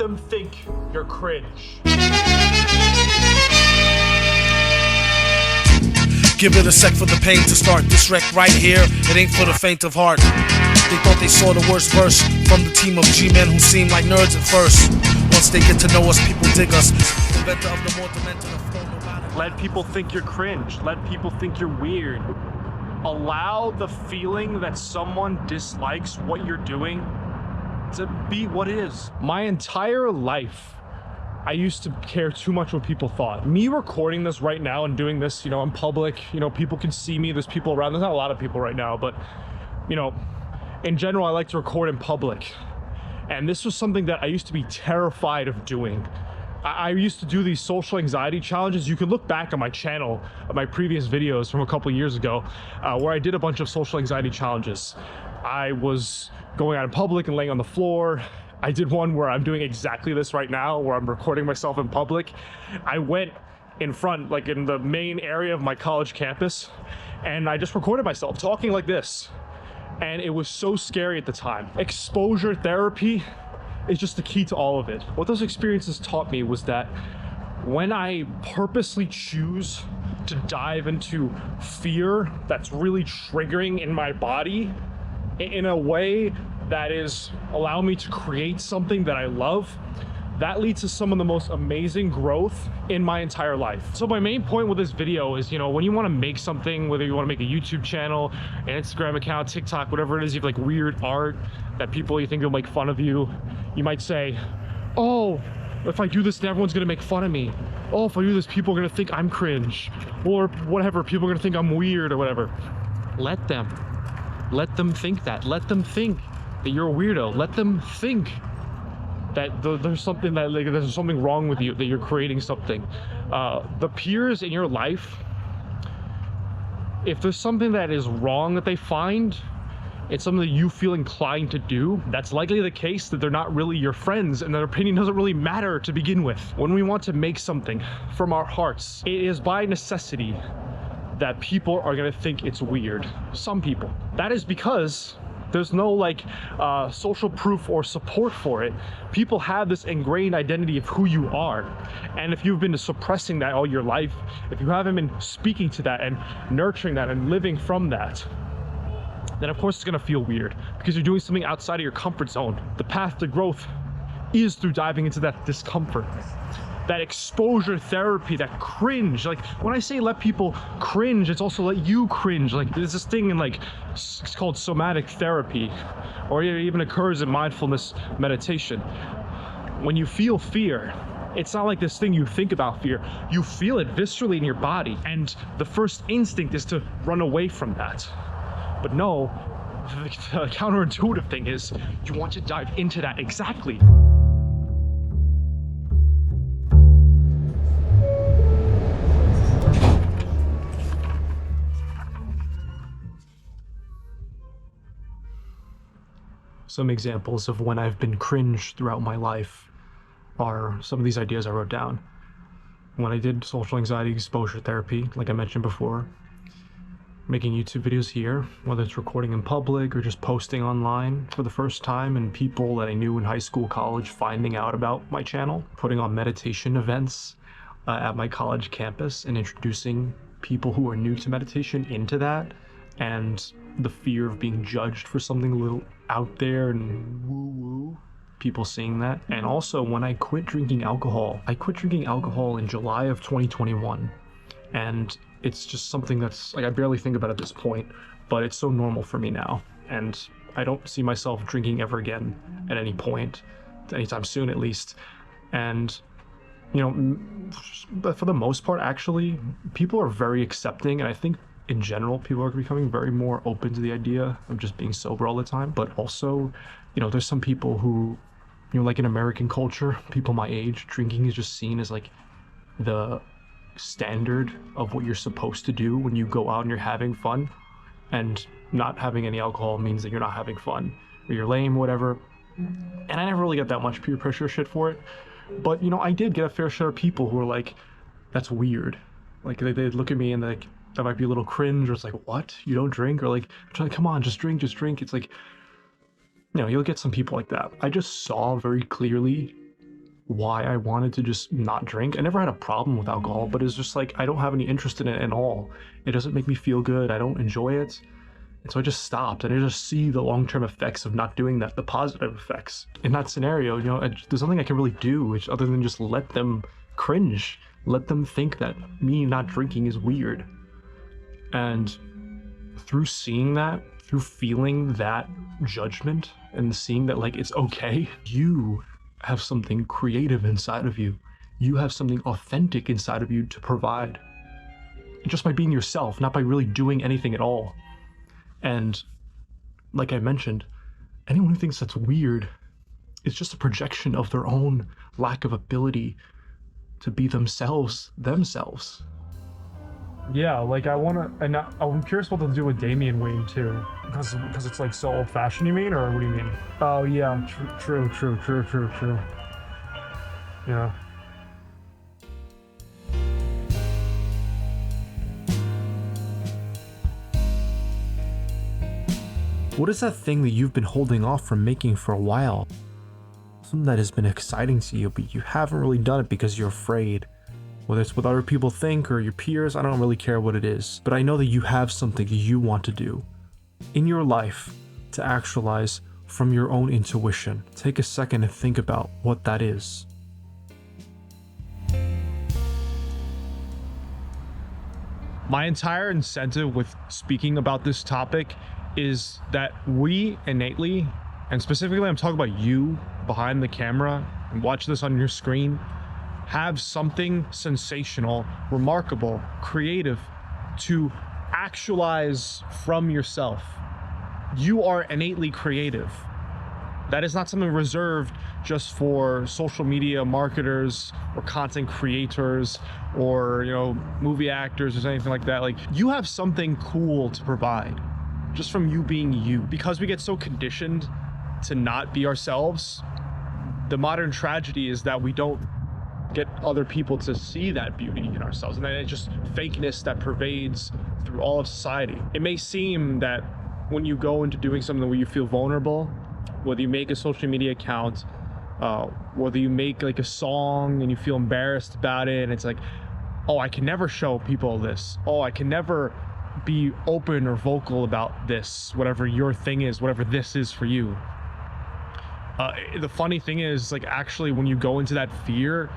them think you're cringe. Give it a sec for the pain to start. This wreck right here, it ain't for the faint of heart. They thought they saw the worst verse from the team of G-men who seem like nerds at first. Once they get to know us, people dig us. Inventor of the more demented flow, no matter. Let people think you're cringe. Let people think you're weird. Allow the feeling that someone dislikes what you're doing to be what it is. My entire life, I used to care too much what people thought. Me recording this right now and doing this, in public, people can see me, there's people around. There's not a lot of people right now, but, in general, I like to record in public. And this was something that I used to be terrified of doing. I used to do these social anxiety challenges. You can look back on my channel, my previous videos from a couple years ago, where I did a bunch of social anxiety challenges. I was going out in public and laying on the floor. I did one where I'm doing exactly this right now, where I'm recording myself in public. I went in front, like in the main area of my college campus, and I just recorded myself talking like this. And it was so scary at the time. Exposure therapy is just the key to all of it. What those experiences taught me was that when I purposely choose to dive into fear that's really triggering in my body in a way that is allowing me to create something that I love, that leads to some of the most amazing growth in my entire life. So my main point with this video is, when you want to make something, whether you want to make a YouTube channel, an Instagram account, TikTok, whatever it is, you have like weird art that people, you think will make fun of you. You might say, oh, if I do this, then everyone's gonna make fun of me. Oh, if I do this, people are gonna think I'm cringe, or whatever, people are gonna think I'm weird or whatever. Let them think that. Let them think that you're a weirdo. Let them think that there's something that there's something wrong with you, that you're creating something. The peers in your life, if there's something that is wrong that they find, it's something that you feel inclined to do, that's likely the case that they're not really your friends and their opinion doesn't really matter to begin with. When we want to make something from our hearts, it is by necessity that people are gonna think it's weird. Some people. That is because there's no social proof or support for it. People have this ingrained identity of who you are. And if you've been suppressing that all your life, if you haven't been speaking to that and nurturing that and living from that, then of course it's gonna feel weird because you're doing something outside of your comfort zone. The path to growth is through diving into that discomfort. That exposure therapy, that cringe. Like when I say let people cringe, it's also let you cringe. Like there's this thing in it's called somatic therapy, or it even occurs in mindfulness meditation. When you feel fear, it's not like this thing you think about fear. You feel it viscerally in your body, and the first instinct is to run away from that. But no, the counterintuitive thing is you want to dive into that exactly. Some examples of when I've been cringe throughout my life are some of these ideas I wrote down. When I did social anxiety exposure therapy, like I mentioned before, making YouTube videos here, whether it's recording in public or just posting online for the first time, and people that I knew in high school, college finding out about my channel, putting on meditation events at my college campus and introducing people who are new to meditation into that, and the fear of being judged for something a little out there and woo-woo, people seeing that. And also when I quit drinking alcohol, in July of 2021, and it's just something that's I barely think about at this point, but it's so normal for me now, and I don't see myself drinking ever again at any point, anytime soon at least. And but for the most part, actually, people are very accepting, and I think in general people are becoming very more open to the idea of just being sober all the time. But also, there's some people who, like in American culture, people my age, drinking is just seen as the standard of what you're supposed to do when you go out and you're having fun, and not having any alcohol means that you're not having fun or you're lame, whatever. And I never really got that much peer pressure shit for it, but I did get a fair share of people who were like, that's weird. Like they'd look at me and that might be a little cringe, or it's like, what, you don't drink? Or like, come on, just drink. It's like, you'll get some people like that. I just saw very clearly why I wanted to just not drink. I never had a problem with alcohol, but it's just like I don't have any interest in it at all. It doesn't make me feel good. I don't enjoy it. And so I just stopped, and I just see the long-term effects of not doing that, the positive effects. In that scenario, you know, there's nothing I can really do which other than just let them cringe, let them think that me not drinking is weird. And through seeing that, through feeling that judgment and seeing that like it's okay, you have something creative inside of you. You have something authentic inside of you to provide. Just by being yourself, not by really doing anything at all. And like I mentioned, anyone who thinks that's weird is just a projection of their own lack of ability to be themselves. Yeah, like I'm curious what they'll do with Damian Wayne too, because it's like so old-fashioned. You mean, or what do you mean? Oh yeah, true. Yeah. What is that thing that you've been holding off from making for a while? Something that has been exciting to you, but you haven't really done it because you're afraid. Whether it's what other people think or your peers, I don't really care what it is. But I know that you have something you want to do in your life to actualize from your own intuition. Take a second and think about what that is. My entire incentive with speaking about this topic is that we innately, and specifically I'm talking about you behind the camera and watch this on your screen, have something sensational, remarkable, creative to actualize from yourself. You are innately creative. That is not something reserved just for social media marketers or content creators or, you know, movie actors or anything like that. Like, you have something cool to provide just from you being you. Because we get so conditioned to not be ourselves, the modern tragedy is that we don't get other people to see that beauty in ourselves, and then it's just fakeness that pervades through all of society. It may seem that when you go into doing something where you feel vulnerable, whether you make a social media account, whether you make like a song and you feel embarrassed about it, and it's like, oh, I can never show people this. Oh, I can never be open or vocal about this, whatever your thing is, whatever this is for you. The funny thing is, like, actually when you go into that fear,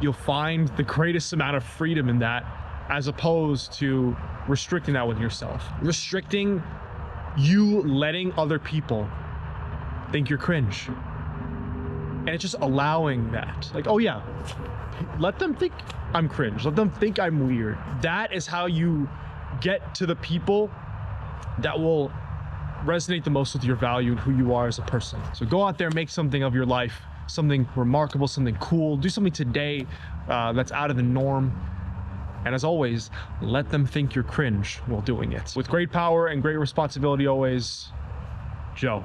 you'll find the greatest amount of freedom in that, as opposed to restricting that with yourself. Restricting you letting other people think you're cringe. And it's just allowing that. Like, oh yeah, let them think I'm cringe. Let them think I'm weird. That is how you get to the people that will resonate the most with your value and who you are as a person. So go out there, make something of your life, something remarkable, something cool. Do something today that's out of the norm. And as always, let them think you're cringe while doing it. With great power and great responsibility always, Joe.